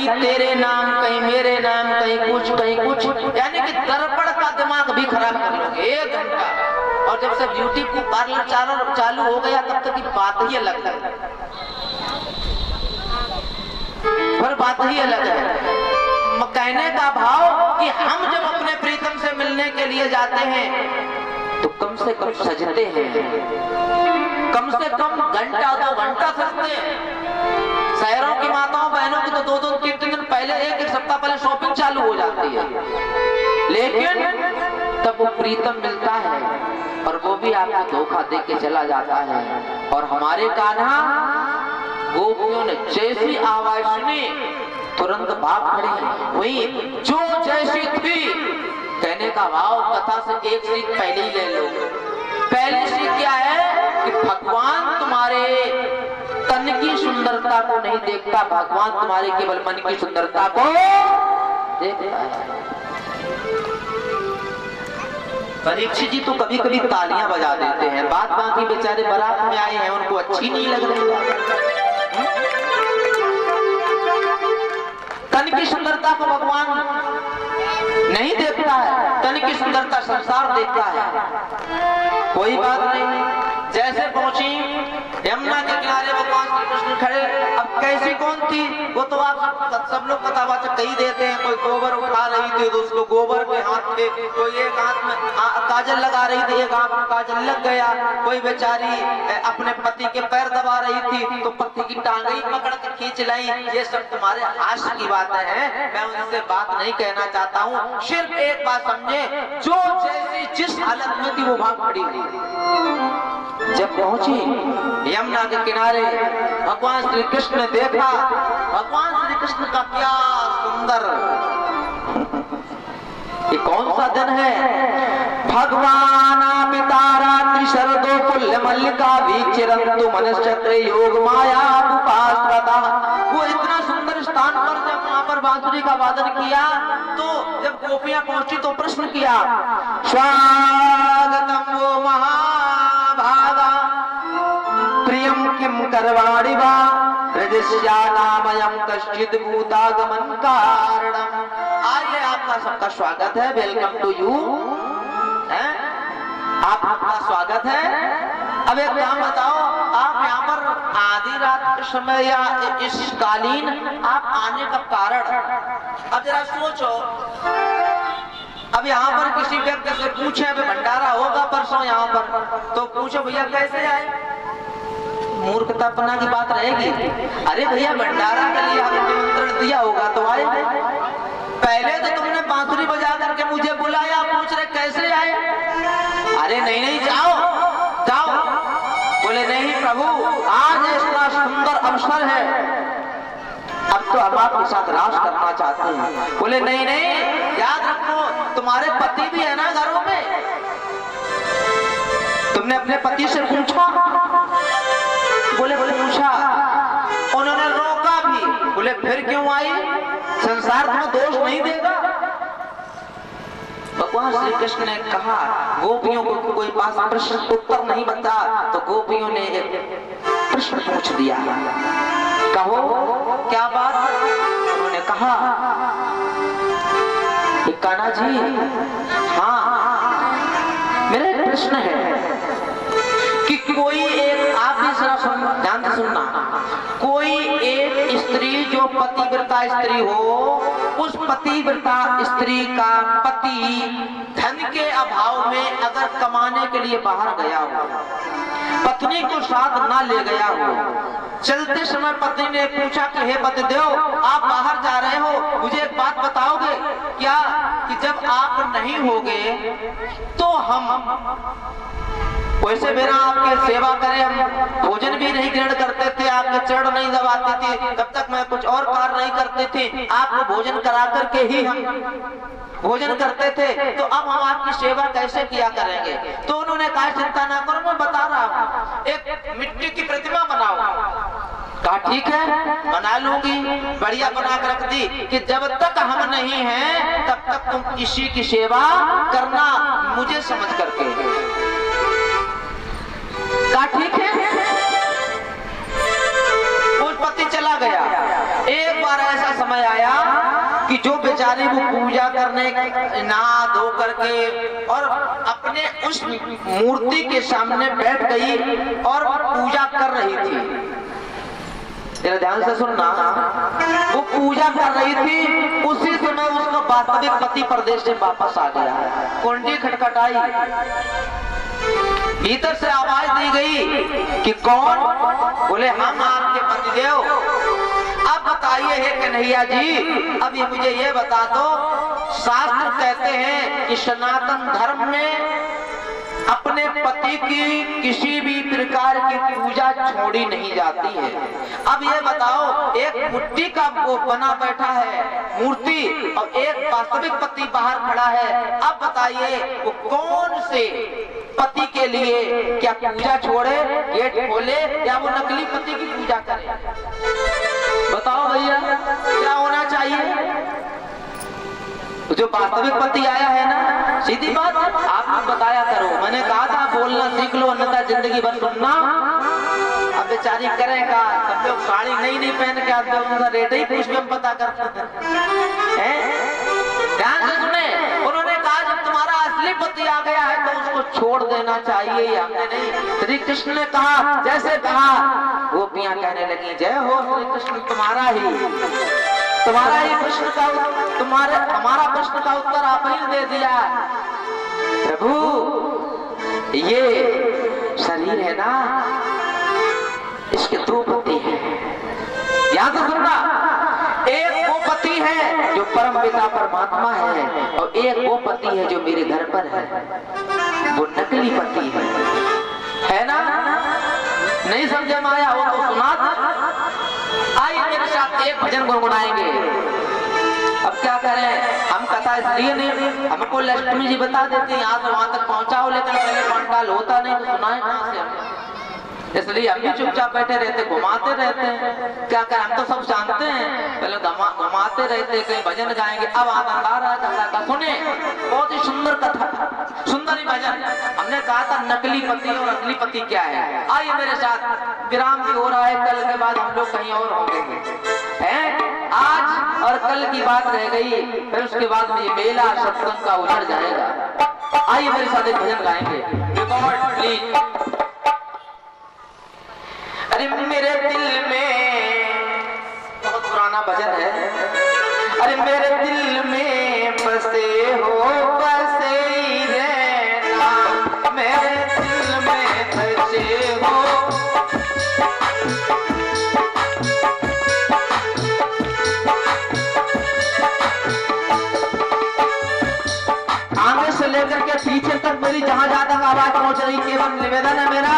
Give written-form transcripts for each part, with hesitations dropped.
कहीं तेरे नाम, कहीं मेरे नाम, कहीं कुछ, यानी कि दर्पण का दिमाग भी खराब कर लोगे 1 घंटा। और जब से ब्यूटी पार्लर चालू हो गया तब तक की बात ही अलग है, पर बात ही अलग है। कहने का भाव कि हम जब अपने प्रीतम से मिलने के लिए जाते हैं तो कम से कम सजते हैं, कम से कम घंटा 2 घंटा सजते हैं। शहरों की माताओं बहनों की तो 2-2 3 दिन पहले, 1 सप्ताह पहले शॉपिंग चालू हो जाती है। लेकिन तब वो प्रीतम मिलता है और वो भी आपको धोखा दे के चला जाता है। और हमारे कान्हा गोपियों ने जैसी आवाज सुनी तुरंत भाग खड़ी, वही जो जैसी थी। कहने का भाव कथा से 1 सीख पहले ही ले लो। पहली सीख क्या है कि भगवान तुम्हारे तन की सुंदरता को नहीं देखता, भगवान तुम्हारे केवल मन की सुंदरता को देखता है। परीक्षित जी तो कभी कभी तालियां बजा देते हैं, बात बाकी बेचारे बारात में आए हैं उनको अच्छी नहीं लग रही। तन की सुंदरता को भगवान नहीं देखता है, तन की सुंदरता संसार देखता है। कोई बात नहीं, जैसे पहुंची यमुना के किनारे भगवान श्री कृष्ण खड़े। अब कैसी कौन थी वो तो आप सब लोग कथावाचक कही देते हैं। कोई गोबर उठा रही थी तो उसको गोबर के हाथ पे, कोई एक हाथ में काजल लगा रही थी, एक हाथ में काजल लग गया। कोई बेचारी अपने पति के पैर दबा रही थी तो पति की टांगई पकड़ के खींच लाई। ये सब तुम्हारे हास्य की बातें हैं, मैं उनसे बात नहीं कहना चाहता हूँ। सिर्फ एक बात समझे, जो जैसी जिस हालत में थी वो भाग खड़ी हुई। जब पहुंची यमुना के किनारे भगवान श्री कृष्ण ने देखा, भगवान श्री कृष्ण का क्या सुंदर, ये कौन सा दिन है? भगवान पितारा त्रिशरदो कुल्य मल्लिका वीचिरंतु मनश्चक्र योग माया उपास्वता। वो इतना सुंदर स्थान पर जब वहां पर बांसुरी का वादन किया तो जब गोपियां पहुंची तो प्रश्न किया, स्वागतम वो महाभागा प्रियम किम करवाणि वा हृदयानामयं कश्चित् भूतागमन कारणम। आइए, आपका सबका स्वागत है, वेलकम टू यू, आपका स्वागत है। अब एक काम बताओ, आप यहाँ पर आधी रात के समय या इस कालीन आप आने का कारण? अब जरा सोचो, अब यहाँ पर किसी व्यक्ति से पूछे, अभी भंडारा होगा परसों यहाँ पर, तो पूछो भैया कैसे आए? मूर्खतापना की बात रहेगी। अरे भैया भंडारा के लिए आपने निमंत्रण दिया होगा तो आए। पहले तो तुमने बांसुरी बजा करके मुझे बुलाया, पूछ रहे कैसे आए? अरे नहीं जाओ जाओ। बोले नहीं प्रभु, आज इतना सुंदर अवसर है, अब तो हम आपके साथ रास करना चाहते हैं। बोले नहीं याद रखो तुम्हारे पति भी है ना घरों में। तुमने अपने पति से पूछा? बोले पूछा, उन्होंने रोका भी। बोले फिर क्यों आई? संसार तुम्हें दोष नहीं देगा। भगवान श्री कृष्ण ने कहा, गोपियों को कोई पास प्रश्न उत्तर नहीं बता तो गोपियों ने एक प्रश्न पूछ दिया। कहो क्या बात? उन्होंने कहा, कान्हा जी, हाँ मेरा एक प्रश्न है कि कोई एक, आप भी जरा ध्यान से सुनना, कोई एक स्त्री जो पतिव्रता स्त्री हो, उस पतिव्रता स्त्री का पति धन के अभाव में अगर कमाने के लिए बाहर गया हो, पत्नी को साथ ना ले गया हो, चलते समय पत्नी ने पूछा कि हे पतिदेव, आप बाहर जा रहे हो, मुझे एक बात बताओगे क्या कि जब आप नहीं होगे तो हम वैसे मेरा आपके सेवा करें, हम भोजन भी नहीं ग्रहण करते थे, आपके चरण नहीं दबाते थे, तब तक मैं कुछ और कार्य नहीं करते थे, आपको भोजन करा करके ही हम भोजन करते थे, तो अब हम आपकी सेवा कैसे किया करेंगे? तो उन्होंने कहा चिंता ना करो, मैं बता रहा हूँ, एक मिट्टी की प्रतिमा बनाओ। कहा ठीक है बना लूंगी। बढ़िया बना कर रख दी कि जब तक हम नहीं हैं तब तक तुम इसी की सेवा करना मुझे समझ करके। कहा ठीक है। उस पति चला गया। एक बार ऐसा समय आया कि जो बेचारी वो पूजा करने नहा धो करके और अपने उस मूर्ति के सामने बैठ गई और पूजा कर रही थी। तेरा ध्यान से सुनना, वो पूजा कर रही थी, उसी समय उसका वास्तविक पति परदेश से वापस आ गया। कुंडी खटखटाई, भीतर से आवाज दी गई कि कौन? बोले हम आपके पतिदेव। अब बताइए हे कन्हैया जी, अब ये मुझे ये बता दो, शास्त्र कहते हैं कि सनातन धर्म में अपने पति की किसी भी प्रकार की पूजा छोड़ी नहीं जाती है। अब ये बताओ, एक मिट्टी का वो बना बैठा है मूर्ति और एक वास्तविक पति बाहर खड़ा है। अब बताइए वो कौन से पति के लिए क्या पूजा छोड़े, गेट खोले, या वो नकली पति की पूजा करे? बताओ भैया, क्या होना चाहिए? जो वास्तविक पति आया है ना, सीधी बात आप बताया करो। मैंने कहा था बोलना सीख लो, अन्यथा जिंदगी भर सुनना। अब बेचारी करेगा, सब लोग साड़ी नहीं पहन के आते, उनका रेट ही कुछ भी हम पता करते हैं। ध्यान से सुने, उन्होंने कहा जब तुम्हारा असली पति आ गया है तो उसको छोड़ देना चाहिए। हमने नहीं, श्री कृष्ण ने कहा, जैसे कहा गोपियां कहने लगी जय हो श्री कृष्ण, तुम्हारा ही प्रश्न का हमारा प्रश्न का उत्तर आप ही दे दिया। प्रभु ये शरीर है ना, इसके दो पति हैं। याद रखना, एक वो पति है जो परम पिता परमात्मा है और एक वो पति है जो मेरे घर पर है, वो नकली पति है ना? नहीं समझे माया हो तो सुना। आइए मेरे साथ एक भजन गुनगुनाएंगे। अब क्या करें, हम कथा इसलिए नहीं, हमको लक्ष्मी जी बता देती हैं यहाँ से वहां तक पहुंचाओ, लेकिन पहले पंडाल होता नहीं तो सुनाए कहां से हम? इसलिए हम भी चुपचाप बैठे रहते, घुमाते रहते हैं। क्या करें, हम तो सब जानते हैं, पहले घुमाते रहते, कहीं भजन गाएंगे। अब आनंद आ रहा है कथा का, सुने, बहुत ही सुंदर कथा, सुंदर ही भजन। हमने कहा था नकली पति और असली पति क्या है। आइए मेरे साथ, विराम भी हो रहा है, कल के बाद हम लोग कहीं और होंगे हैं। आज और कल की बात रह गई, फिर उसके बाद में ये मेला सत्संग का उजड़ जाएगा। आइए मेरे साथ एक भजन गाएंगे, रिकॉर्ड प्लीज। अरे मेरे दिल में, बहुत पुराना भजन है। अरे मेरे दिल में बसे हो, बसे ही रहना, मेरे दिल में बसे हो। आगे से लेकर के पीछे तक मेरी जहां जहां तक आवाज पहुंच रही, केवल निवेदन है मेरा,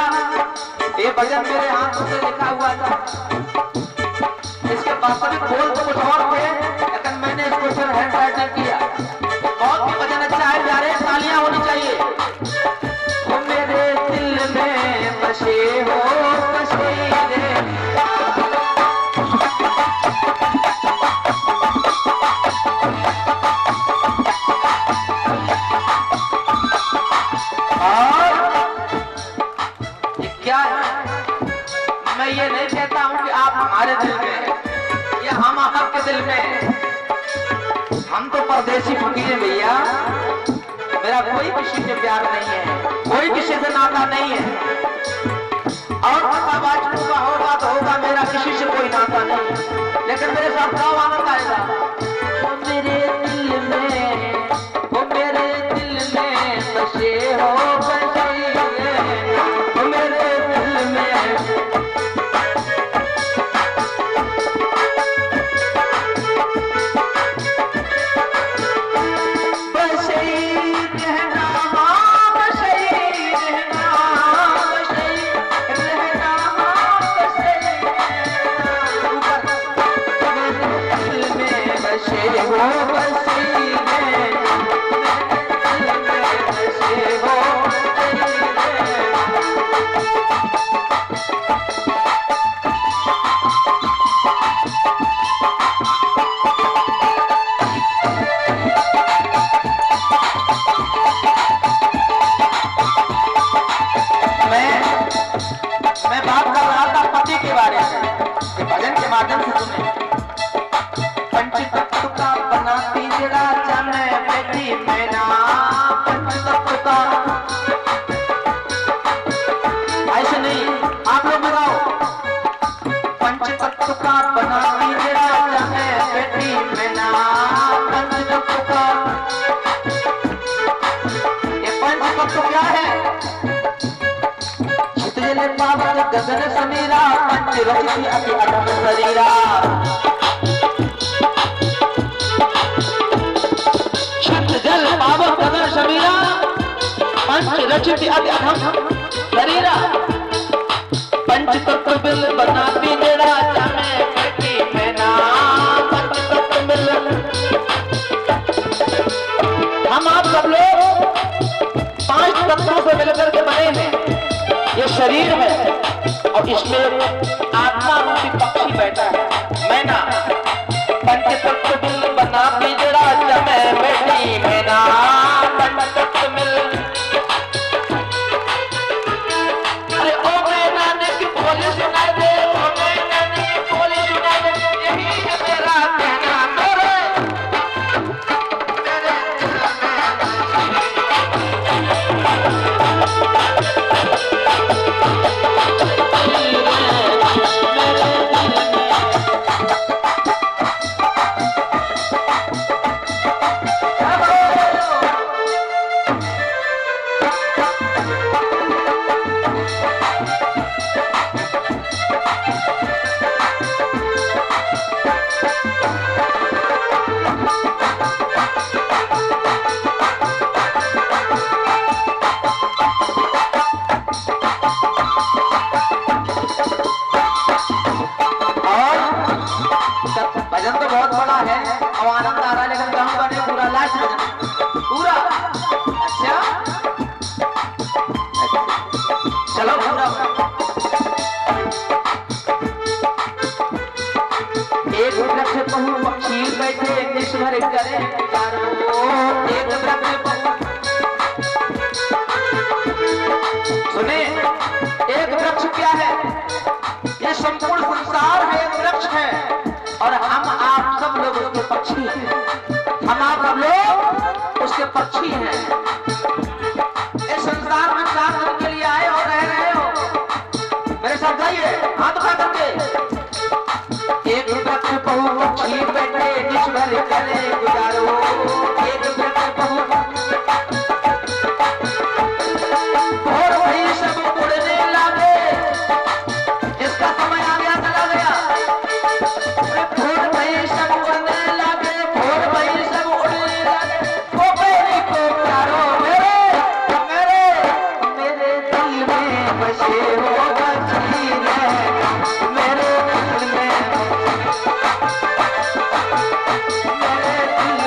ये भजन मेरे हाथों से लिखा हुआ था। इसके वास्तविक बोल तो कुछ और थे, लेकिन मैंने इसको फिर हैंड राइटिंग किया। बहुत ही भजन अच्छा है, प्यारे, तालियां होनी चाहिए। वो मेरे दिल में बसे हो, बसे रे। ये नहीं कहता हूं कि आप हमारे दिल में या हम आपके दिल में, हम तो परदेसी फकीर हैं भैया। मेरा कोई किसी से प्यार नहीं है, कोई किसी से नाता नहीं है, और बाजू का होगा तो होगा, मेरा किसी से कोई नाता नहीं। लेकिन मेरे साथ क्या आनंद आएगा, वो मेरे दिल में, वो मेरे दिल में बसे हो, बसे वो मेरे दिल में। ये पंच तत्व क्या है? छितजले पावन गगन समीरा, पंच रचित अति अधम शरीरा। छितजल पावन गगन समीरा, पंच रचित अति अधम शरीरा। पंच तत्व बिल बना पिंजड़ा, जामे बैठी मैना। पंच तत्व बिल हम आप सब लोग पांच तत्वों से मिलकर के बने हैं। ये शरीर है और इसमें आत्मा रूपी पक्षी बैठा है, मैना। पंच तत्व बिल बना पिंजड़ा, जामे बैठी मैना। पंच तत्व मिल सुनाई दे, बोली सुनाई दे, यही है मेरा कहना। भजन तो बहुत बड़ा है और आनंद आ रहा है, लेकिन गाँव का नहीं, पूरा लास्ट भजन पूरा। अच्छा चलो पूरा। एक वृक्ष बहु पक्षी बैठे, निष्भर करे एक वृक्ष बहु। सुने, एक वृक्ष क्या है? ये संपूर्ण संसार है, एक वृक्ष है और हम आप सब लोग उसके पक्षी हैं। हम आप सब लोग उसके पक्षी हैं। इस संसार में 4 दिन के लिए आए और रह रहे हो। मेरे साथ जाइए, हाथ उठा करके। एक वृक्ष बहु पक्षी बैठे, निष्भर करे गुजारो। एक वृक्ष बहु और वही सब उड़ने लगे। जिसका समय आ गया चला गया। भोर भई सब उड़ने लगे, भोर भई सब उड़ने लगे। कोपेरी को प्यारो मेरे मेरे दिल में बसे हो बसी रहना। मेरे दिल में, मेरे दिल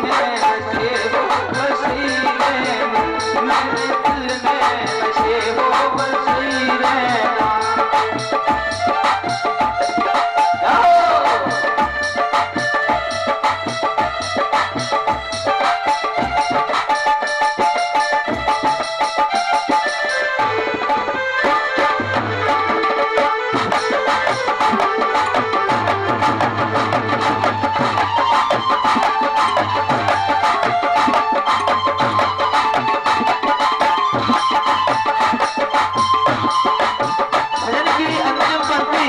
में बसे हो बसी रहना। मेरे दिल में बसे हो बसी रहना। भजन की अंतिम पंक्ति।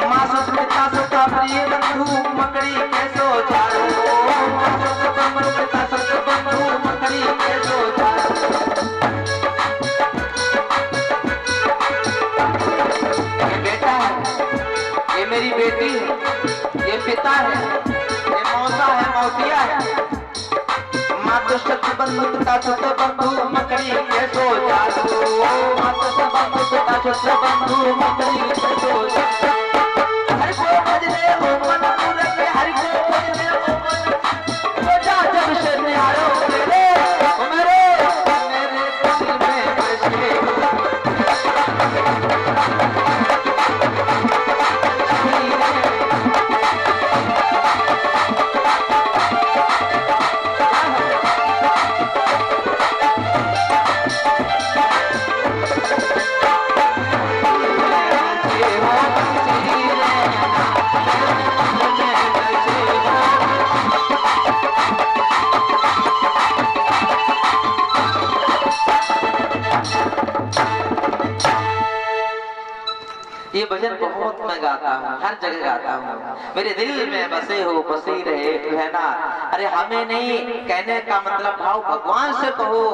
माँ सस पिता सता प्रिय बंधु, मकड़ी कैसो चारो। माँ सस पिता सस बंधु, मकड़ी कैसो चारो। ये बेटा है, ये मेरी बेटी है, ये पिता है, ये मौसा है, मौसिया है। मातु सत्य बंधु पिता सत्य बंधु, मकड़ी कैसो जादू। मातु सत्य बंधु पिता सत्य बंधु, मकड़ी कैसो जादू। हरि को भजने ओ मन पूरक, हरि को भजने ओ मन पूजा। जब से न्यारो मेरे दिल में बसे ये भजन बहुत मैं गाता हूँ, हर जगह गाता हूँ। मेरे दिल में बसे हो बसी रहे रहना। अरे हमें नहीं कहने का मतलब भाव भगवान से कहो